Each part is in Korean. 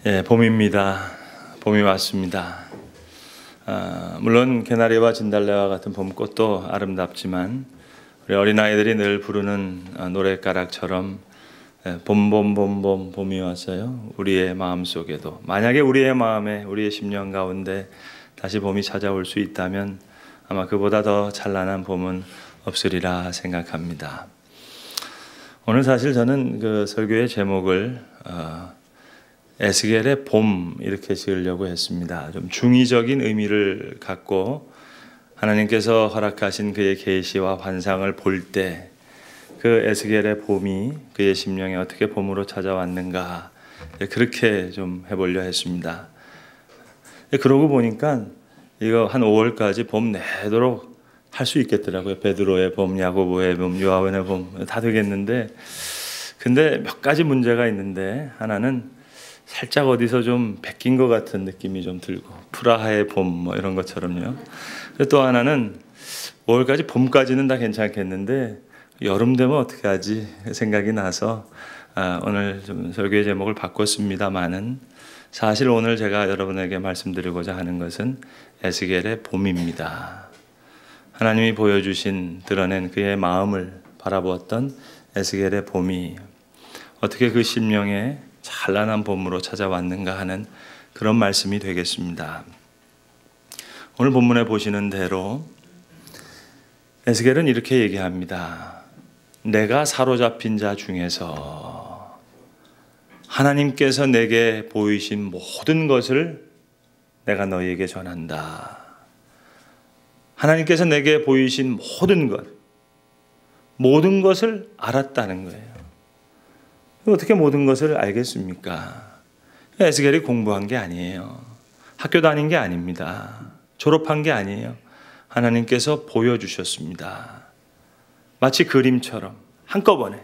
예, 봄입니다. 봄이 왔습니다. 물론 개나리와 진달래와 같은 봄꽃도 아름답지만 우리 어린아이들이 늘 부르는 노랫가락처럼 봄이 왔어요. 우리의 마음속에도 만약에 우리의 마음에 우리의 심령 가운데 다시 봄이 찾아올 수 있다면 아마 그보다 더 찬란한 봄은 없으리라 생각합니다. 오늘 사실 저는 그 설교의 제목을 에스겔의 봄 이렇게 지으려고 했습니다. 좀 중의적인 의미를 갖고 하나님께서 허락하신 그의 계시와 환상을 볼 때 그 에스겔의 봄이 그의 심령에 어떻게 봄으로 찾아왔는가 그렇게 좀 해보려 했습니다. 그러고 보니까 이거 한 5월까지 봄 내도록 할 수 있겠더라고요. 베드로의 봄, 야고보의 봄, 요한의 봄 다 되겠는데 근데 몇 가지 문제가 있는데 하나는 살짝 어디서 좀 베낀 것 같은 느낌이 좀 들고 프라하의 봄 뭐 이런 것처럼요. 또 하나는 5월까지 봄까지는 다 괜찮겠는데 여름 되면 어떻게 하지 생각이 나서 오늘 좀 설교의 제목을 바꿨습니다만은 사실 오늘 제가 여러분에게 말씀드리고자 하는 것은 에스겔의 봄입니다. 하나님이 보여주신 드러낸 그의 마음을 바라보았던 에스겔의 봄이 어떻게 그 심령에 찬란한 봄으로 찾아왔는가 하는 그런 말씀이 되겠습니다. 오늘 본문에 보시는 대로 에스겔은 이렇게 얘기합니다. 내가 사로잡힌 자 중에서 하나님께서 내게 보이신 모든 것을 내가 너희에게 전한다. 하나님께서 내게 보이신 모든 것을 알았다는 거예요. 어떻게 모든 것을 알겠습니까? 에스겔이 공부한 게 아니에요. 학교 다닌 게 아닙니다. 졸업한 게 아니에요. 하나님께서 보여주셨습니다. 마치 그림처럼 한꺼번에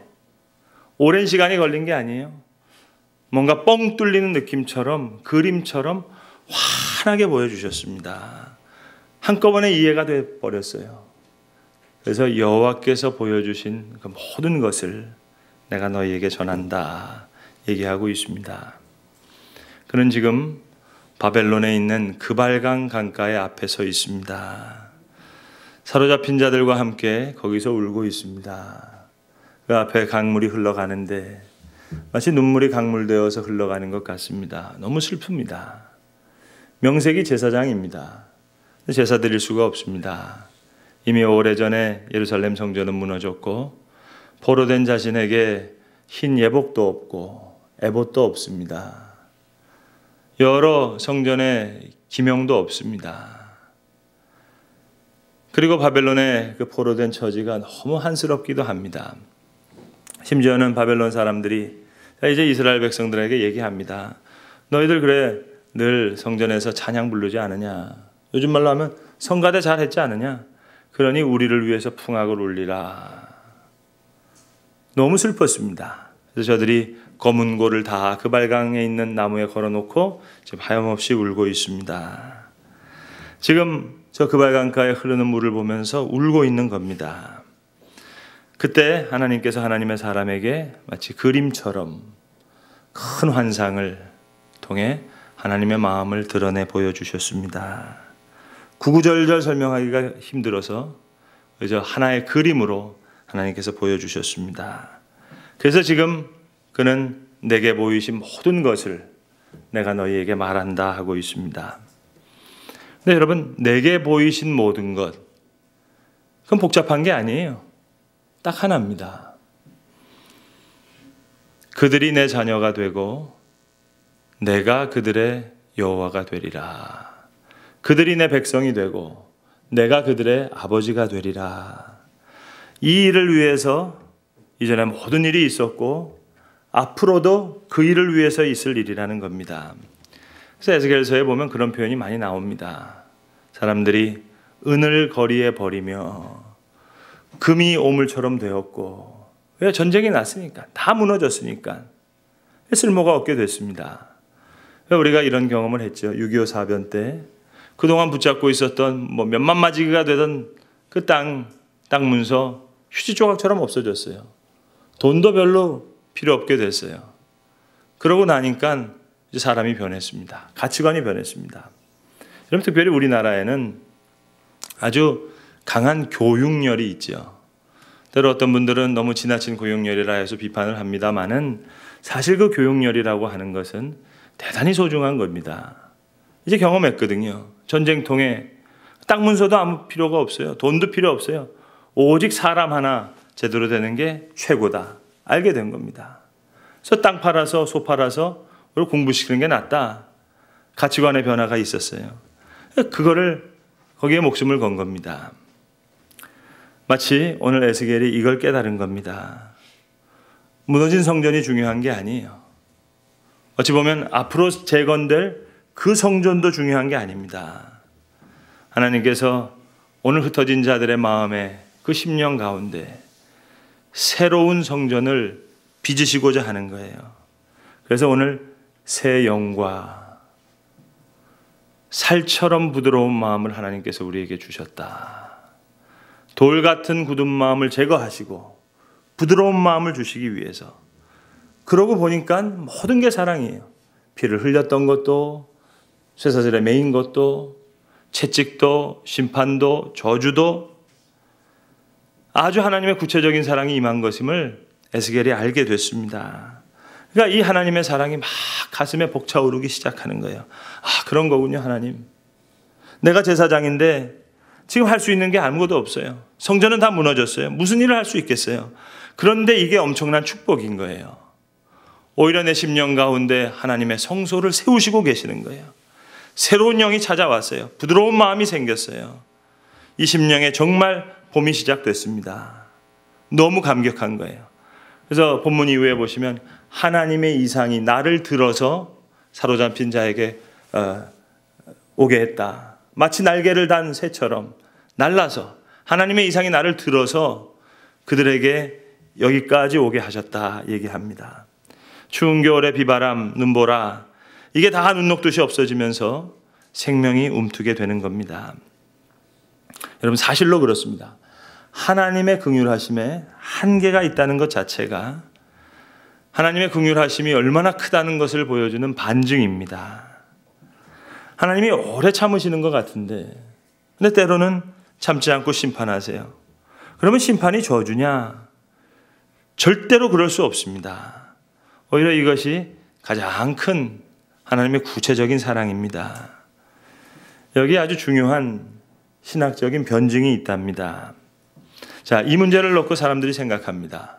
오랜 시간이 걸린 게 아니에요. 뭔가 뻥 뚫리는 느낌처럼 그림처럼 환하게 보여주셨습니다. 한꺼번에 이해가 돼 버렸어요. 그래서 여호와께서 보여주신 그 모든 것을 내가 너희에게 전한다 얘기하고 있습니다. 그는 지금 바벨론에 있는 그발강 강가의 앞에 서 있습니다. 사로잡힌 자들과 함께 거기서 울고 있습니다. 그 앞에 강물이 흘러가는데 마치 눈물이 강물되어서 흘러가는 것 같습니다. 너무 슬픕니다. 명색이 제사장입니다. 제사 드릴 수가 없습니다. 이미 오래전에 예루살렘 성전은 무너졌고 포로된 자신에게 흰 예복도 없고 에봇도 없습니다. 여러 성전에 기명도 없습니다. 그리고 바벨론의 그 포로된 처지가 너무 한스럽기도 합니다. 심지어는 바벨론 사람들이 이제 이스라엘 백성들에게 얘기합니다. 너희들 그래 늘 성전에서 찬양 부르지 않으냐? 요즘 말로 하면 성가대 잘했지 않으냐? 그러니 우리를 위해서 풍악을 울리라. 너무 슬펐습니다. 그래서 저들이 검은 고를 다 그발강에 있는 나무에 걸어놓고 지금 하염없이 울고 있습니다. 지금 저 그발강가에 흐르는 물을 보면서 울고 있는 겁니다. 그때 하나님께서 하나님의 사람에게 마치 그림처럼 큰 환상을 통해 하나님의 마음을 드러내 보여주셨습니다. 구구절절 설명하기가 힘들어서 그저 하나의 그림으로 하나님께서 보여주셨습니다. 그래서 지금 그는 내게 보이신 모든 것을 내가 너희에게 말한다 하고 있습니다. 근데 여러분, 내게 보이신 모든 것, 그건 복잡한 게 아니에요. 딱 하나입니다. 그들이 내 자녀가 되고 내가 그들의 여호와가 되리라. 그들이 내 백성이 되고 내가 그들의 아버지가 되리라. 이 일을 위해서 이전에 모든 일이 있었고 앞으로도 그 일을 위해서 있을 일이라는 겁니다. 그래서 에스겔서에 보면 그런 표현이 많이 나옵니다. 사람들이 은을 거리에 버리며 금이 오물처럼 되었고 왜 전쟁이 났으니까 다 무너졌으니까 쓸모가 없게 됐습니다. 우리가 이런 경험을 했죠. 6.25 사변 때 그동안 붙잡고 있었던 뭐 몇만 마지기가 되던 그 땅 문서 휴지 조각처럼 없어졌어요. 돈도 별로 필요 없게 됐어요. 그러고 나니까 이제 사람이 변했습니다. 가치관이 변했습니다. 여러분, 특별히 우리나라에는 아주 강한 교육열이 있죠. 때로 어떤 분들은 너무 지나친 교육열이라 해서 비판을 합니다만은 사실 그 교육열이라고 하는 것은 대단히 소중한 겁니다. 이제 경험했거든요. 전쟁통에 땅 문서도 아무 필요가 없어요. 돈도 필요 없어요. 오직 사람 하나 제대로 되는 게 최고다. 알게 된 겁니다. 그래서 땅 팔아서 소 팔아서 공부시키는 게 낫다. 가치관의 변화가 있었어요. 그거를 거기에 목숨을 건 겁니다. 마치 오늘 에스겔이 이걸 깨달은 겁니다. 무너진 성전이 중요한 게 아니에요. 어찌 보면 앞으로 재건될 그 성전도 중요한 게 아닙니다. 하나님께서 오늘 흩어진 자들의 마음에 그 심령 가운데 새로운 성전을 빚으시고자 하는 거예요. 그래서 오늘 새 영과 살처럼 부드러운 마음을 하나님께서 우리에게 주셨다. 돌 같은 굳은 마음을 제거하시고 부드러운 마음을 주시기 위해서. 그러고 보니까 모든 게 사랑이에요. 피를 흘렸던 것도, 쇠사슬에 매인 것도, 채찍도, 심판도, 저주도 아주 하나님의 구체적인 사랑이 임한 것임을 에스겔이 알게 됐습니다. 그러니까 이 하나님의 사랑이 막 가슴에 벅차오르기 시작하는 거예요. 아, 그런 거군요, 하나님. 내가 제사장인데 지금 할 수 있는 게 아무것도 없어요. 성전은 다 무너졌어요. 무슨 일을 할 수 있겠어요? 그런데 이게 엄청난 축복인 거예요. 오히려 내 심령 가운데 하나님의 성소를 세우시고 계시는 거예요. 새로운 영이 찾아왔어요. 부드러운 마음이 생겼어요. 이 심령에 정말 봄이 시작됐습니다. 너무 감격한 거예요. 그래서 본문 이후에 보시면 하나님의 이상이 나를 들어서 사로잡힌 자에게 오게 했다. 마치 날개를 단 새처럼 날라서 하나님의 이상이 나를 들어서 그들에게 여기까지 오게 하셨다 얘기합니다. 추운 겨울에 비바람, 눈보라 이게 다 눈 녹듯이 없어지면서 생명이 움트게 되는 겁니다. 여러분, 사실로 그렇습니다. 하나님의 긍휼하심에 한계가 있다는 것 자체가 하나님의 긍휼하심이 얼마나 크다는 것을 보여주는 반증입니다. 하나님이 오래 참으시는 것 같은데, 근데 때로는 참지 않고 심판하세요. 그러면 심판이 저주냐? 절대로 그럴 수 없습니다. 오히려 이것이 가장 큰 하나님의 구체적인 사랑입니다. 여기 아주 중요한 신학적인 변증이 있답니다. 자, 이 문제를 놓고 사람들이 생각합니다.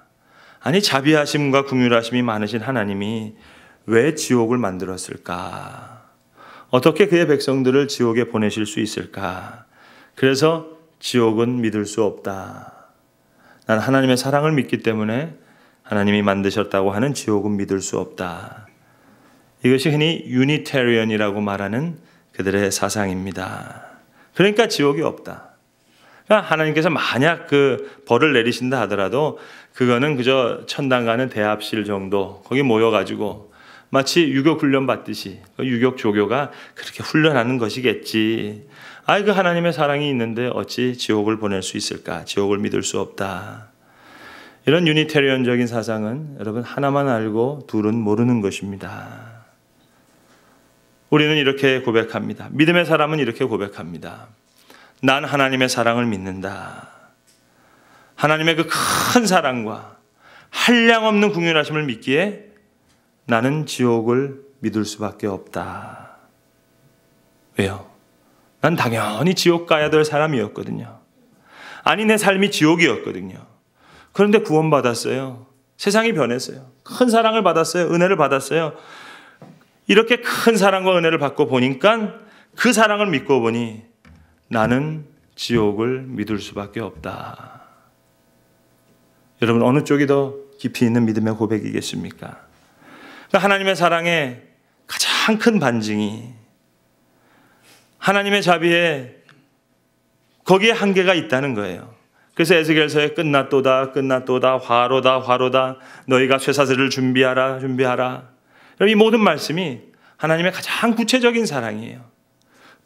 아니, 자비하심과 긍휼하심이 많으신 하나님이 왜 지옥을 만들었을까? 어떻게 그의 백성들을 지옥에 보내실 수 있을까? 그래서 지옥은 믿을 수 없다. 난 하나님의 사랑을 믿기 때문에 하나님이 만드셨다고 하는 지옥은 믿을 수 없다. 이것이 흔히 유니테리언이라고 말하는 그들의 사상입니다. 그러니까 지옥이 없다. 그러니까 하나님께서 만약 그 벌을 내리신다 하더라도 그거는 그저 천당 가는 대합실 정도 거기 모여가지고 마치 유교 훈련 받듯이 유격 조교가 그렇게 훈련하는 것이겠지. 그 하나님의 사랑이 있는데 어찌 지옥을 보낼 수 있을까? 지옥을 믿을 수 없다. 이런 유니테리언적인 사상은 여러분 하나만 알고 둘은 모르는 것입니다. 우리는 이렇게 고백합니다. 믿음의 사람은 이렇게 고백합니다. 난 하나님의 사랑을 믿는다. 하나님의 그 큰 사랑과 한량없는 긍휼하심을 믿기에 나는 지옥을 믿을 수밖에 없다. 왜요? 난 당연히 지옥 가야 될 사람이었거든요. 아니, 내 삶이 지옥이었거든요. 그런데 구원받았어요. 세상이 변했어요. 큰 사랑을 받았어요. 은혜를 받았어요. 이렇게 큰 사랑과 은혜를 받고 보니까 그 사랑을 믿고 보니 나는 지옥을 믿을 수밖에 없다. 여러분, 어느 쪽이 더 깊이 있는 믿음의 고백이겠습니까? 하나님의 사랑의 가장 큰 반증이 하나님의 자비에 거기에 한계가 있다는 거예요. 그래서 에스겔서에 끝났도다 끝났도다 화로다 화로다 너희가 쇠사슬을 준비하라 준비하라. 이 모든 말씀이 하나님의 가장 구체적인 사랑이에요.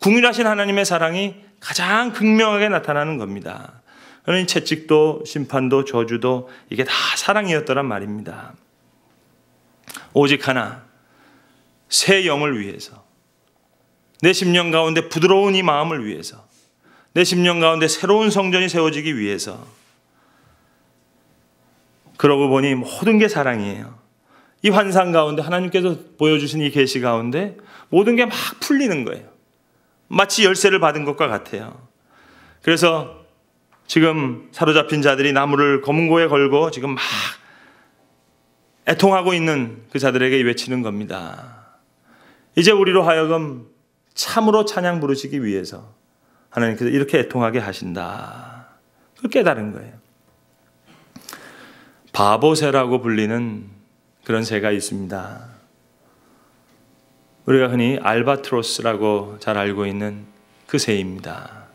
긍휼하신 하나님의 사랑이 가장 극명하게 나타나는 겁니다. 그러니 채찍도 심판도 저주도 이게 다 사랑이었더란 말입니다. 오직 하나, 새 영을 위해서, 내 심령 가운데 부드러운 이 마음을 위해서, 내 심령 가운데 새로운 성전이 세워지기 위해서. 그러고 보니 모든 게 사랑이에요. 이 환상 가운데 하나님께서 보여주신 이 계시 가운데 모든 게 막 풀리는 거예요. 마치 열쇠를 받은 것과 같아요. 그래서 지금 사로잡힌 자들이 나무를 검은고에 걸고 지금 막 애통하고 있는 그 자들에게 외치는 겁니다. 이제 우리로 하여금 참으로 찬양 부르시기 위해서 하나님께서 이렇게 애통하게 하신다. 그걸 깨달은 거예요. 바보새라고 불리는 그런 새가 있습니다. 우리가 흔히 알바트로스라고 잘 알고 있는 그 새입니다.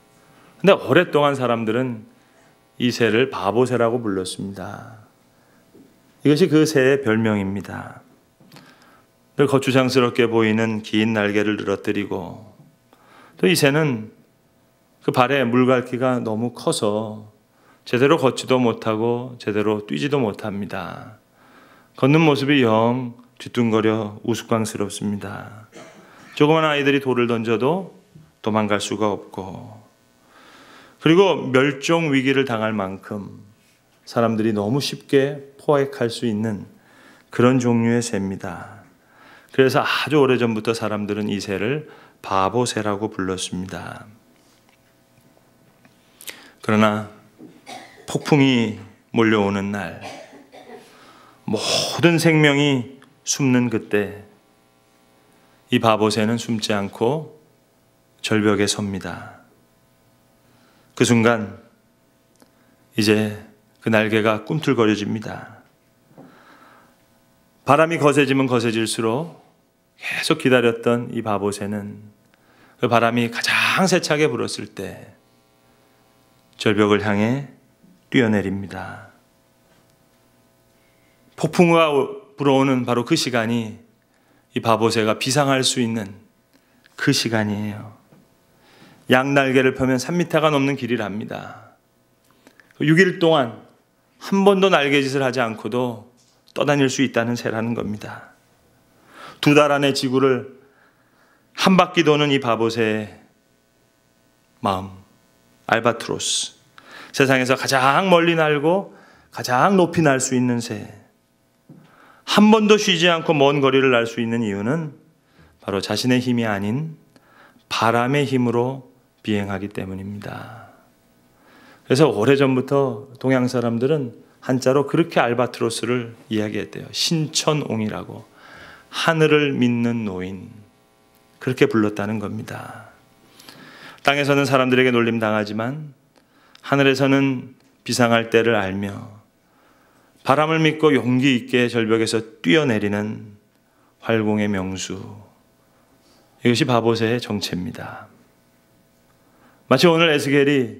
근데 오랫동안 사람들은 이 새를 바보새라고 불렀습니다. 이것이 그 새의 별명입니다. 늘 거추장스럽게 보이는 긴 날개를 늘어뜨리고, 또 이 새는 그 발에 물갈퀴가 너무 커서 제대로 걷지도 못하고 제대로 뛰지도 못합니다. 걷는 모습이 영 뒤뚱거려 우스꽝스럽습니다. 조그만 아이들이 돌을 던져도 도망갈 수가 없고, 그리고 멸종 위기를 당할 만큼 사람들이 너무 쉽게 포획할 수 있는 그런 종류의 새입니다. 그래서 아주 오래전부터 사람들은 이 새를 바보새라고 불렀습니다. 그러나 폭풍이 몰려오는 날, 모든 생명이 숨는 그때 이 바보새는 숨지 않고 절벽에 섭니다. 그 순간 이제 그 날개가 꿈틀거려집니다. 바람이 거세지면 거세질수록 계속 기다렸던 이 바보새는 그 바람이 가장 세차게 불었을 때 절벽을 향해 뛰어내립니다. 폭풍우가 불어오는 바로 그 시간이 이 바보새가 비상할 수 있는 그 시간이에요. 양날개를 펴면 3m가 넘는 길이랍니다. 6일 동안 한 번도 날개짓을 하지 않고도 떠다닐 수 있다는 새라는 겁니다. 2달 안에 지구를 한 바퀴 도는 이 바보새의 마음, 알바트로스. 세상에서 가장 멀리 날고 가장 높이 날 수 있는 새. 한 번도 쉬지 않고 먼 거리를 날 수 있는 이유는 바로 자신의 힘이 아닌 바람의 힘으로 비행하기 때문입니다. 그래서 오래전부터 동양 사람들은 한자로 그렇게 알바트로스를 이야기했대요. 신천옹이라고. 하늘을 믿는 노인. 그렇게 불렀다는 겁니다. 땅에서는 사람들에게 놀림당하지만 하늘에서는 비상할 때를 알며 바람을 믿고 용기 있게 절벽에서 뛰어내리는 활공의 명수. 이것이 바보새의 정체입니다. 마치 오늘 에스겔이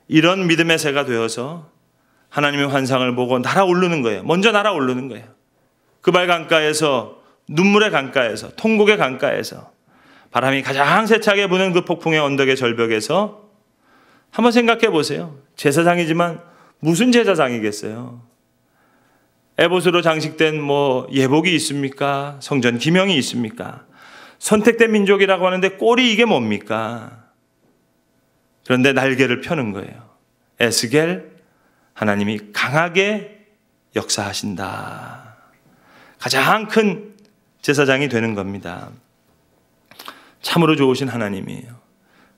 이런 믿음의 새가 되어서 하나님의 환상을 보고 날아오르는 거예요. 먼저 날아오르는 거예요. 그발 강가에서, 눈물의 강가에서, 통곡의 강가에서, 바람이 가장 세차게 부는 그 폭풍의 언덕의 절벽에서 한번 생각해 보세요. 제사장이지만 무슨 제사장이겠어요? 에봇으로 장식된 예복이 있습니까? 성전 기명이 있습니까? 선택된 민족이라고 하는데 꼴이 이게 뭡니까? 그런데 날개를 펴는 거예요. 에스겔, 하나님이 강하게 역사하신다. 가장 큰 제사장이 되는 겁니다. 참으로 좋으신 하나님이에요.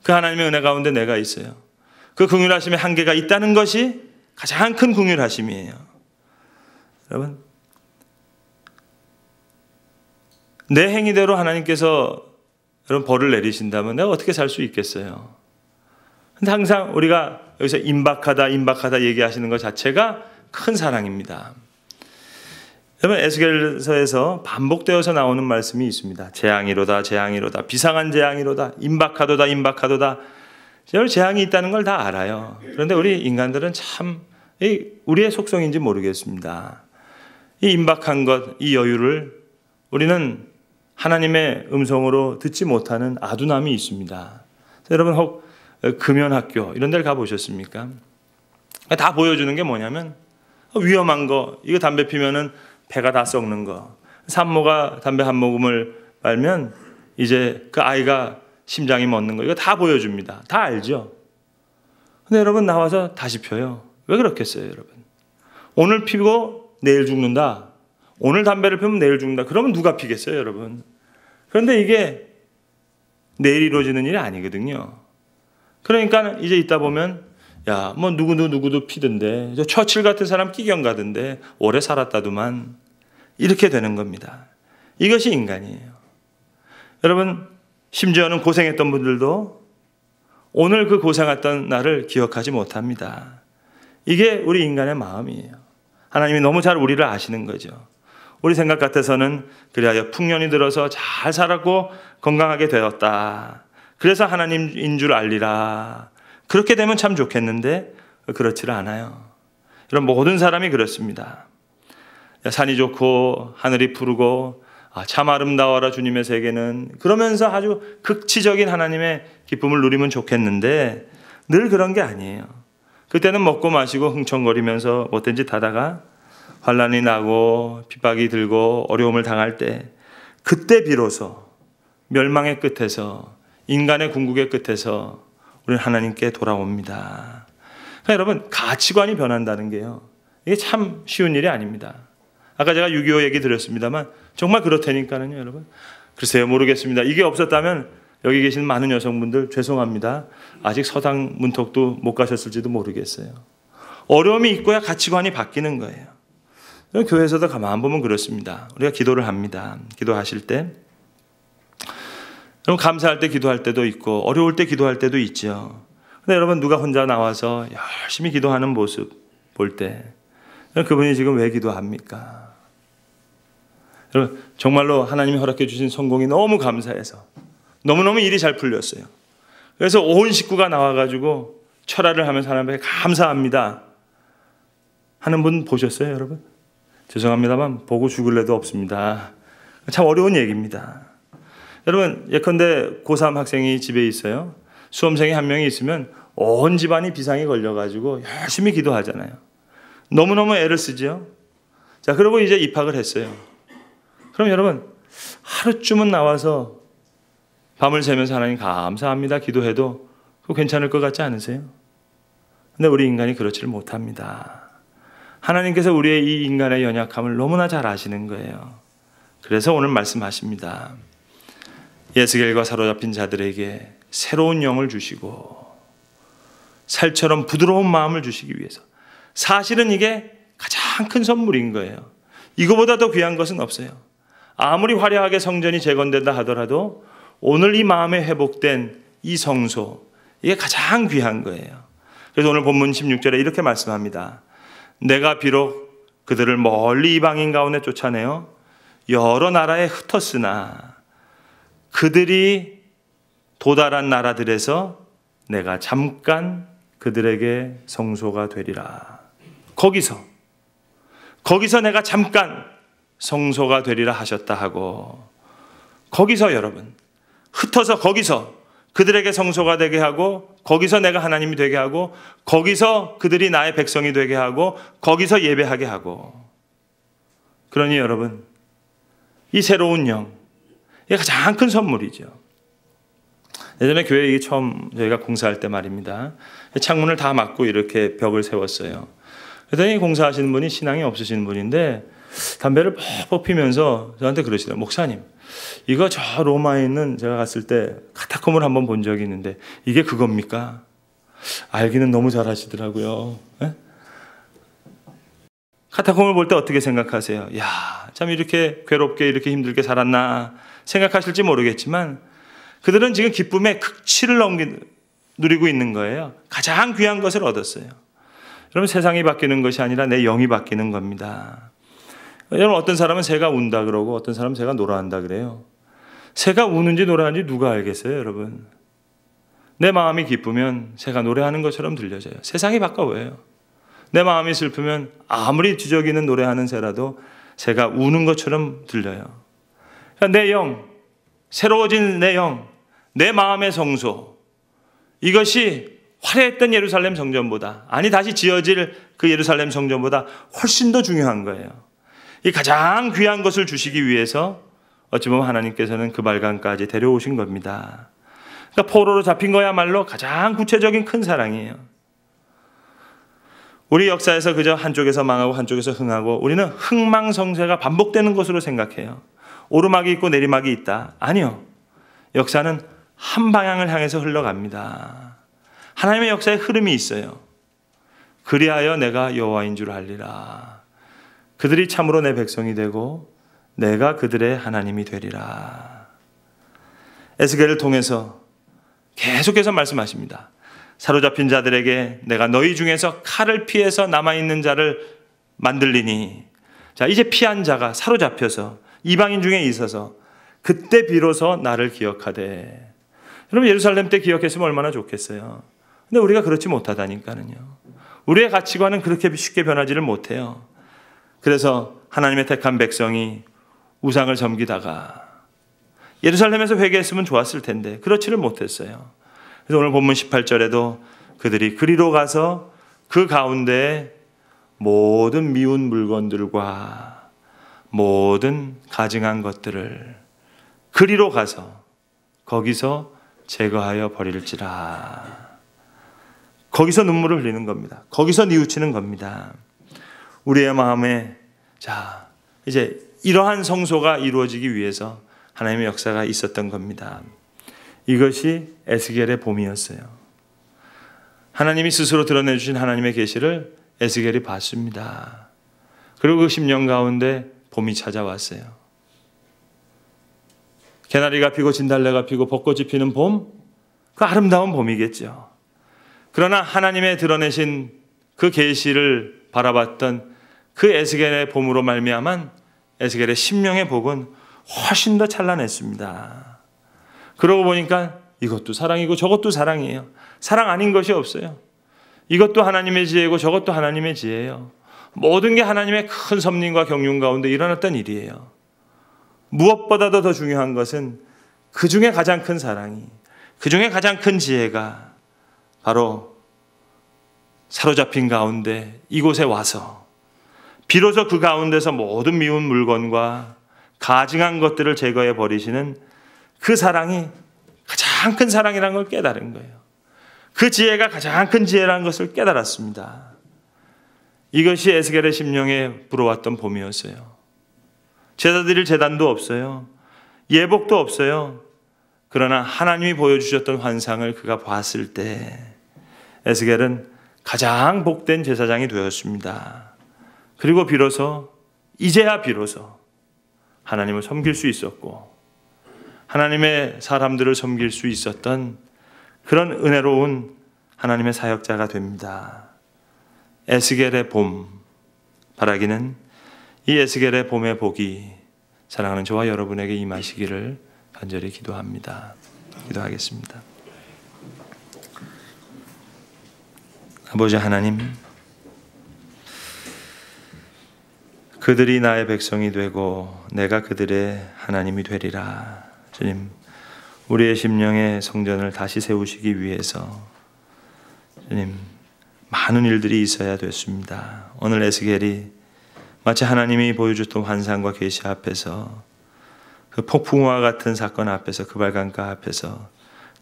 그 하나님의 은혜 가운데 내가 있어요. 그 긍휼하심의 한계가 있다는 것이 가장 큰 긍휼하심이에요. 여러분, 내 행위대로 하나님께서 여러분 벌을 내리신다면 내가 어떻게 살 수 있겠어요? 근데 항상 우리가 여기서 임박하다 얘기하시는 것 자체가 큰 사랑입니다. 여러분, 에스겔서에서 반복되어서 나오는 말씀이 있습니다. 재앙이로다, 재앙이로다, 비상한 재앙이로다, 임박하도다. 재앙이 있다는 걸 다 알아요. 그런데 우리 인간들은 참 우리의 속성인지 모르겠습니다. 이 임박한 것, 이 여유를 우리는 하나님의 음성으로 듣지 못하는 아둔함이 있습니다. 여러분 혹 금연학교 이런 데를 가보셨습니까? 다 보여주는 게 뭐냐면 위험한 거, 이거 담배 피면은 배가 다 썩는 거, 산모가 담배 한 모금을 말면 이제 그 아이가 심장이 멎는 거 이거 다 보여줍니다. 다 알죠. 근데 여러분 나와서 다시 펴요. 왜 그렇겠어요, 여러분? 오늘 피고 내일 죽는다. 오늘 담배를 피우면 내일 죽는다. 그러면 누가 피겠어요, 여러분? 그런데 이게 내일 이루어지는 일이 아니거든요. 그러니까 이제 있다 보면 야, 뭐 누구도 피던데 저 처칠 같은 사람 끼경 가던데 오래 살았다더만 이렇게 되는 겁니다. 이것이 인간이에요. 여러분 심지어는 고생했던 분들도 오늘 그 고생했던 날을 기억하지 못합니다. 이게 우리 인간의 마음이에요. 하나님이 너무 잘 우리를 아시는 거죠. 우리 생각 같아서는 그래야 풍년이 들어서 잘 살았고 건강하게 되었다. 그래서 하나님인 줄 알리라. 그렇게 되면 참 좋겠는데 그렇지를 않아요. 이런 모든 사람이 그렇습니다. 산이 좋고 하늘이 푸르고 참 아름다워라 주님의 세계는 그러면서 아주 극치적인 하나님의 기쁨을 누리면 좋겠는데 늘 그런 게 아니에요. 그때는 먹고 마시고 흥청거리면서 못된 짓 하다가 환난이 나고 핍박이 들고 어려움을 당할 때 그때 비로소 멸망의 끝에서 인간의 궁극의 끝에서 우리는 하나님께 돌아옵니다. 그러니까 여러분 가치관이 변한다는 게요. 이게 참 쉬운 일이 아닙니다. 아까 제가 6.25 얘기 드렸습니다만 정말 그렇다니까요, 여러분. 글쎄요, 모르겠습니다. 이게 없었다면 여기 계신 많은 여성분들 죄송합니다. 아직 서당 문턱도 못 가셨을지도 모르겠어요. 어려움이 있고야 가치관이 바뀌는 거예요. 교회에서도 가만 보면 그렇습니다. 우리가 기도를 합니다. 기도하실 때 여러분 감사할 때 기도할 때도 있고 어려울 때 기도할 때도 있죠. 근데 여러분 누가 혼자 나와서 열심히 기도하는 모습 볼 때 그분이 지금 왜 기도합니까? 여러분 정말로 하나님이 허락해 주신 성공이 너무 감사해서 너무너무 일이 잘 풀렸어요. 그래서 온 식구가 나와가지고 철화를 하면서 하나님께 감사합니다 하는 분 보셨어요, 여러분? 죄송합니다만 보고 죽을래도 없습니다. 참 어려운 얘기입니다. 여러분 예컨대 고3 학생이 집에 있어요. 수험생이 한 명이 있으면 온 집안이 비상이 걸려가지고 열심히 기도하잖아요. 너무너무 애를 쓰죠. 자, 그러고 이제 입학을 했어요. 그럼 여러분 하루쯤은 나와서 밤을 새면서 하나님 감사합니다 기도해도 그거 괜찮을 것 같지 않으세요? 근데 우리 인간이 그렇지를 못합니다. 하나님께서 우리의 이 인간의 연약함을 너무나 잘 아시는 거예요. 그래서 오늘 말씀하십니다. 에스겔과 사로잡힌 자들에게 새로운 영을 주시고 살처럼 부드러운 마음을 주시기 위해서. 사실은 이게 가장 큰 선물인 거예요. 이거보다 더 귀한 것은 없어요. 아무리 화려하게 성전이 재건된다 하더라도 오늘 이 마음에 회복된 이 성소, 이게 가장 귀한 거예요. 그래서 오늘 본문 16절에 이렇게 말씀합니다. 내가 비록 그들을 멀리 이방인 가운데 쫓아내어 여러 나라에 흩었으나 그들이 도달한 나라들에서 내가 잠깐 그들에게 성소가 되리라. 거기서 내가 잠깐 성소가 되리라 하셨다 하고 거기서 여러분 흩어서 거기서 그들에게 성소가 되게 하고 거기서 내가 하나님이 되게 하고 거기서 그들이 나의 백성이 되게 하고 거기서 예배하게 하고 그러니 여러분 이 새로운 영 이게 가장 큰 선물이죠. 예전에 교회에 처음 저희가 공사할 때 말입니다. 창문을 다 막고 이렇게 벽을 세웠어요. 그랬더니 공사하시는 분이 신앙이 없으신 분인데 담배를 퍽퍽 피면서 저한테 그러시더라고요. 목사님 이거 저 로마에 있는 제가 갔을 때 카타콤을 한번 본 적이 있는데 이게 그겁니까? 알기는 너무 잘하시더라고요. 에? 카타콤을 볼 때 어떻게 생각하세요? 야, 참 이렇게 괴롭게 이렇게 힘들게 살았나 생각하실지 모르겠지만 그들은 지금 기쁨의 극치를 누리고 있는 거예요. 가장 귀한 것을 얻었어요. 여러분 세상이 바뀌는 것이 아니라 내 영이 바뀌는 겁니다. 여러분 어떤 사람은 새가 운다 그러고 어떤 사람은 새가 노래한다 그래요. 새가 우는지 노래하는지 누가 알겠어요, 여러분? 내 마음이 기쁘면 새가 노래하는 것처럼 들려져요. 세상이 바꿔워요. 내 마음이 슬프면 아무리 뒤적이는 노래하는 새라도 새가 우는 것처럼 들려요. 그러니까 내 영, 새로워진 내 영, 내 마음의 성소 이것이 화려했던 예루살렘 성전보다 아니 다시 지어질 그 예루살렘 성전보다 훨씬 더 중요한 거예요. 이 가장 귀한 것을 주시기 위해서 어찌 보면 하나님께서는 그 발간까지 데려오신 겁니다. 그러니까 포로로 잡힌 거야말로 가장 구체적인 큰 사랑이에요. 우리 역사에서 그저 한쪽에서 망하고 한쪽에서 흥하고 우리는 흥망성쇠가 반복되는 것으로 생각해요. 오르막이 있고 내리막이 있다. 아니요. 역사는 한 방향을 향해서 흘러갑니다. 하나님의 역사에 흐름이 있어요. 그리하여 내가 여호와인 줄 알리라. 그들이 참으로 내 백성이 되고 내가 그들의 하나님이 되리라. 에스겔을 통해서 계속해서 말씀하십니다. 사로잡힌 자들에게 내가 너희 중에서 칼을 피해서 남아있는 자를 만들리니, 자, 이제 피한 자가 사로잡혀서 이방인 중에 있어서 그때 비로소 나를 기억하되. 여러분, 예루살렘 때 기억했으면 얼마나 좋겠어요. 근데 우리가 그렇지 못하다니까는요. 우리의 가치관은 그렇게 쉽게 변하지를 못해요. 그래서 하나님의 택한 백성이 우상을 섬기다가 예루살렘에서 회개했으면 좋았을 텐데 그렇지를 못했어요. 그래서 오늘 본문 18절에도 그들이 그리로 가서 그 가운데 모든 미운 물건들과 모든 가증한 것들을 그리로 가서 거기서 제거하여 버릴지라. 거기서 눈물을 흘리는 겁니다. 거기서 뉘우치는 겁니다. 우리의 마음에, 자, 이제 이러한 성소가 이루어지기 위해서 하나님의 역사가 있었던 겁니다. 이것이 에스겔의 봄이었어요. 하나님이 스스로 드러내주신 하나님의 계시를 에스겔이 봤습니다. 그리고 그 10년 가운데 봄이 찾아왔어요. 개나리가 피고 진달래가 피고 벚꽃이 피는 봄, 그 아름다운 봄이겠죠. 그러나 하나님의 드러내신 그 계시를 바라봤던 그 에스겔의 봄으로 말미암은 에스겔의 심령의 복은 훨씬 더 찬란했습니다. 그러고 보니까 이것도 사랑이고 저것도 사랑이에요. 사랑 아닌 것이 없어요. 이것도 하나님의 지혜이고 저것도 하나님의 지혜예요. 모든 게 하나님의 큰 섭리과 경륜 가운데 일어났던 일이에요. 무엇보다도 더 중요한 것은 그 중에 가장 큰 사랑이, 그 중에 가장 큰 지혜가 바로 사로잡힌 가운데 이곳에 와서 비로소 그 가운데서 모든 미운 물건과 가증한 것들을 제거해 버리시는 그 사랑이 가장 큰 사랑이라는 걸 깨달은 거예요. 그 지혜가 가장 큰 지혜라는 것을 깨달았습니다. 이것이 에스겔의 심령에 불어왔던 봄이었어요. 제사 드릴 제단도 없어요. 예복도 없어요. 그러나 하나님이 보여주셨던 환상을 그가 봤을 때 에스겔은 가장 복된 제사장이 되었습니다. 그리고 비로소, 이제야 비로소 하나님을 섬길 수 있었고 하나님의 사람들을 섬길 수 있었던 그런 은혜로운 하나님의 사역자가 됩니다. 에스겔의 봄, 바라기는 이 에스겔의 봄의 복이 사랑하는 저와 여러분에게 임하시기를 간절히 기도합니다. 기도하겠습니다. 아버지 하나님, 그들이 나의 백성이 되고 내가 그들의 하나님이 되리라. 주님, 우리의 심령의 성전을 다시 세우시기 위해서 주님, 많은 일들이 있어야 됐습니다. 오늘 에스겔이 마치 하나님이 보여줬던 환상과 계시 앞에서 그 폭풍우와 같은 사건 앞에서 그 발간가 앞에서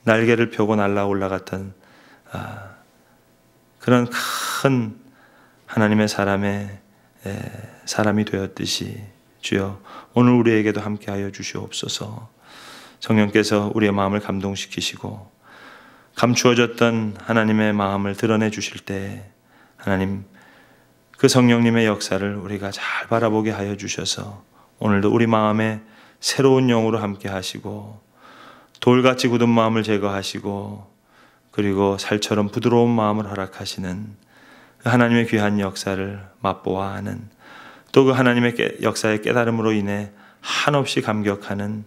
날개를 펴고 날아 올라갔던 그런 큰 하나님의 사람이 되었듯이 주여 오늘 우리에게도 함께하여 주시옵소서. 성령께서 우리의 마음을 감동시키시고 감추어졌던 하나님의 마음을 드러내 주실 때 하나님 그 성령님의 역사를 우리가 잘 바라보게 하여 주셔서 오늘도 우리 마음에 새로운 영으로 함께 하시고 돌같이 굳은 마음을 제거하시고 그리고 살처럼 부드러운 마음을 허락하시는 하나님의 귀한 역사를 맛보아 하는 또 그 하나님의 역사의 깨달음으로 인해 한없이 감격하는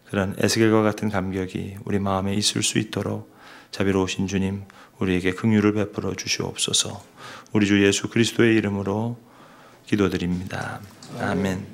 그런 에스겔과 같은 감격이 우리 마음에 있을 수 있도록 자비로우신 주님 우리에게 긍휼을 베풀어 주시옵소서. 우리 주 예수 그리스도의 이름으로 기도드립니다. 아멘.